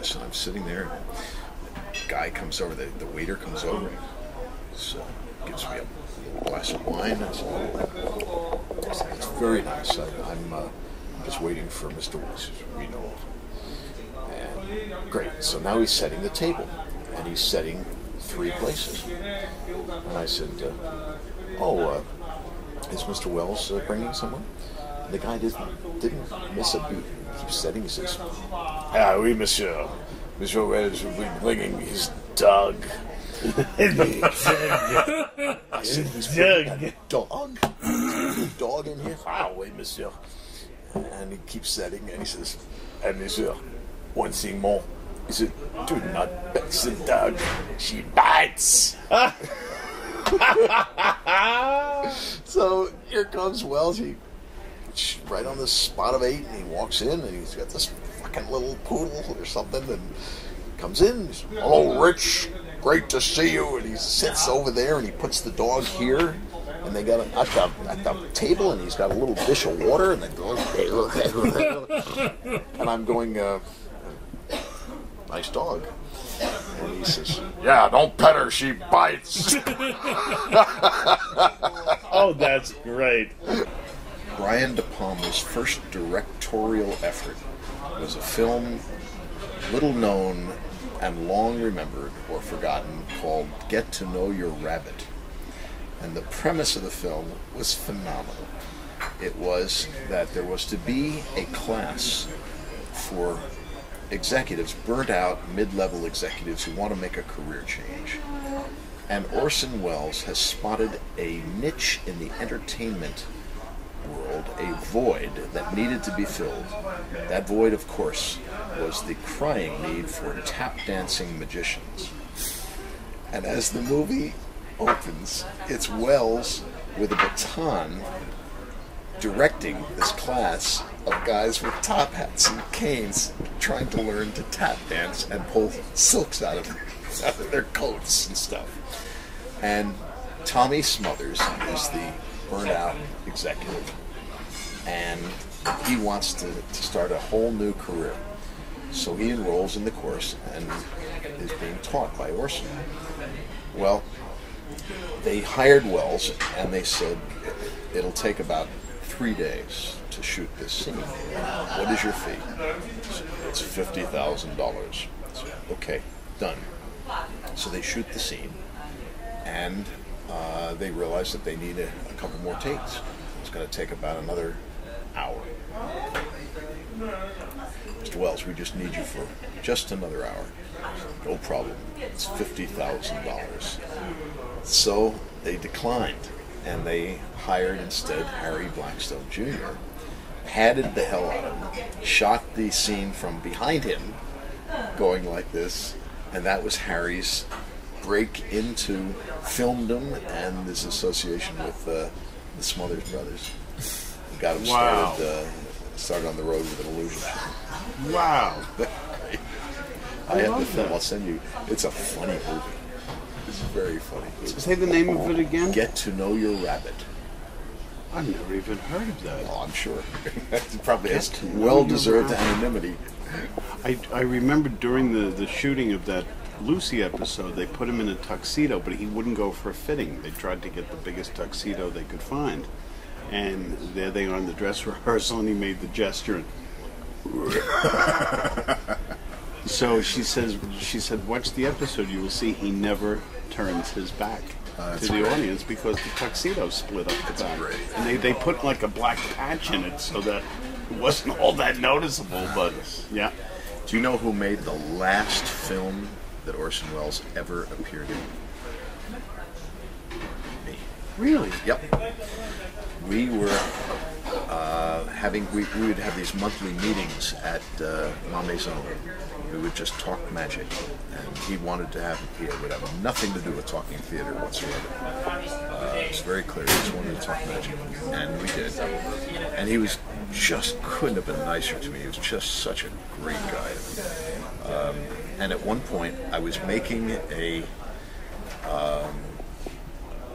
office, and I'm sitting there. The guy comes over, the waiter comes over, and gives me a glass of wine. It's very nice. I'm just waiting for Mr. Welles, we know of. And great. So now he's setting the table, and he's setting 3 places. And I said, is Mr. Welles bringing someone? And the guy didn't miss a beat. He keeps setting. He says, oui, monsieur. Monsieur Welles will be bringing his dog. I said, he's bringing a dog? Dog in here? Oui, monsieur. And he keeps setting, and he says, monsieur, one thing more. He said, do not pet the dog. She bites. So here comes Welles. He right on the spot of 8, and he walks in, and he's got this fucking little poodle or something, and comes in. He says, hello, Rich. Great to see you. And he sits over there, and he puts the dog here. And they got at the table, and he's got a little dish of water, and the dog. And I'm going, nice dog. And he says, yeah, don't pet her, she bites. Oh, that's great. Brian De Palma's first directorial effort was a film little known and long remembered or forgotten called Get to Know Your Rabbit. And the premise of the film was phenomenal. It was that there was to be a class for executives, burnt out mid-level executives who want to make a career change. And Orson Welles has spotted a niche in the entertainment world, a void that needed to be filled. That void, of course, was the crying need for tap-dancing magicians. And as the movie opens, it's Welles with a baton directing this class of guys with top hats and canes trying to learn to tap dance and pull silks out of their coats and stuff. And Tommy Smothers is the burnt-out executive, and he wants to start a whole new career. So he enrolls in the course and is being taught by Orson. Well, they hired Welles, and they said, it'll take about 3 days to shoot this scene. What is your fee? It's $50,000. Okay, done. So they shoot the scene, and they realize that they need a couple more takes. It's going to take about another hour. Mr. Welles, we just need you for just another hour. No problem. It's $50,000. So they declined, and they hired instead Harry Blackstone Jr., padded the hell out of him, shot the scene from behind him, going like this, and that was Harry's break into filmdom and his association with the Smothers Brothers. Got him started on the road with an illusion. Wow. I have the film. I'll send you. It's a funny movie. It's very funny. Say the name of it again. Get to Know Your Rabbit. I've never even heard of that. Oh, I'm sure. It probably has well-deserved anonymity. I remember during the shooting of that Lucy episode, they put him in a tuxedo, but he wouldn't go for a fitting. They tried to get the biggest tuxedo they could find. And there they are in the dress rehearsal, and he made the gesture. So she said, watch the episode. You will see he never turns his back to the audience because the tuxedo split up the back. Great. And they put like a black patch in it so that it wasn't all that noticeable. But yeah. Do you know who made the last film that Orson Welles ever appeared in? Me. Really? Yep. We were we would have these monthly meetings at Ma Maison. We would just talk magic, and he wanted to have it would have nothing to do with talking theater whatsoever. It was very clear he just wanted to talk magic, and we did. And he was just couldn't have been nicer to me. He was just such a great guy. And at one point, I was making a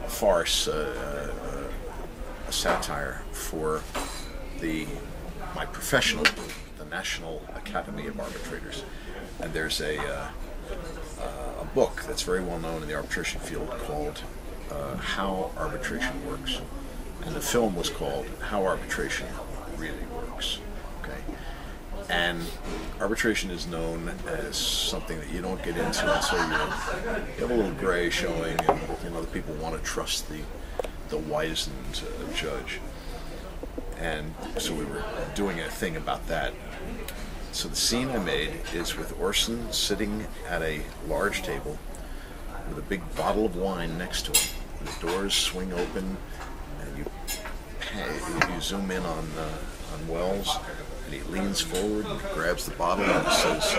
farce, a satire for my professional group, the National Academy of Arbitrators. And there's a book that's very well known in the arbitration field called How Arbitration Works. And the film was called How Arbitration Really Works. Okay. And arbitration is known as something that you don't get into until you have a little gray showing, and the people want to trust the wizened judge. And so we were doing a thing about that. So the scene I made is with Orson sitting at a large table with a big bottle of wine next to him. And the doors swing open, and you zoom in on Welles, and he leans forward and grabs the bottle and says,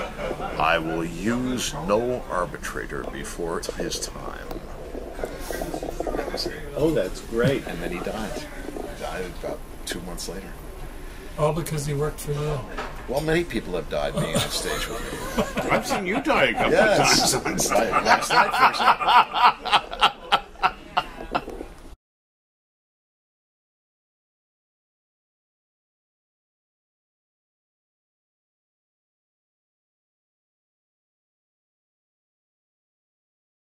"I will use no arbitrator before his time." That was it. Oh, that's great. And then he died. He died about 2 months later. All because he worked for you. Well, many people have died being on stage with me. I've seen you die a couple of times. Last night, for example.